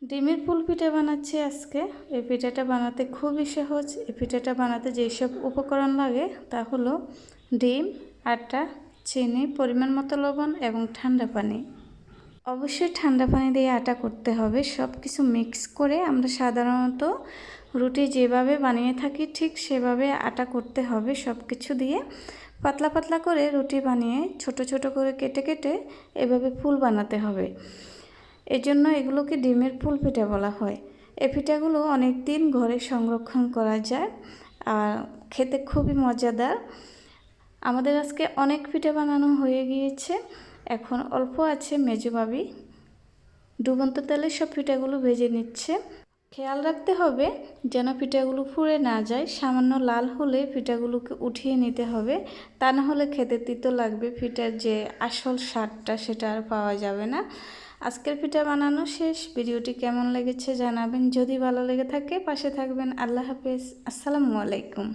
ডিমের পুল পিঠা বানাচ্ছি আজকে। এই পিঠাটা বানাতে খুবই সহজ। এই পিঠাটা বানাতে যেসব উপকরণ লাগে তা হলো ডিম, আটা, চিনি, পরিমাণ মতো লবণ এবং ঠান্ডা পানি। অবশ্যই ঠান্ডা পানি দিয়ে আটা করতে হবে। সব কিছু মিক্স করে আমরা সাধারণত রুটি যেভাবে বানিয়ে থাকি ঠিক সেভাবে আটা করতে হবে। সব কিছু দিয়ে পাতলা পাতলা করে রুটি বানিয়ে ছোট ছোট করে কেটে কেটে এভাবে ফুল বানাতে হবে। এজন্য এগুলোকে ডিমের পুল পিঠা বলা হয়। এই পিঠাগুলো অনেক দিন ঘরে সংরক্ষণ করা যায় আর খেতে খুবই মজাদার। আমাদের আজকে অনেক পিঠা বানানো হয়ে গিয়েছে, এখন অল্প আছে। মেজো ভাবি ডুবন্ত তেলে সব পিঠাগুলো ভেজে নিচ্ছে। খেয়াল রাখতে হবে যেন পিঠাগুলো পুড়ে না যায়। সামান্য লাল হলে পিঠাগুলোকে উঠিয়ে নিতে হবে, তা না হলে খেতে তিতো লাগবে। পিঠার যে আসল স্বাদটা সেটা আর পাওয়া যাবে না। আজকের পিঠা বানানো শেষ। ভিডিওটি কেমন লেগেছে জানাবেন। যদি ভালো লেগে থাকে পাশে থাকবেন। আল্লাহ হাফেজ। আসসালামু আলাইকুম।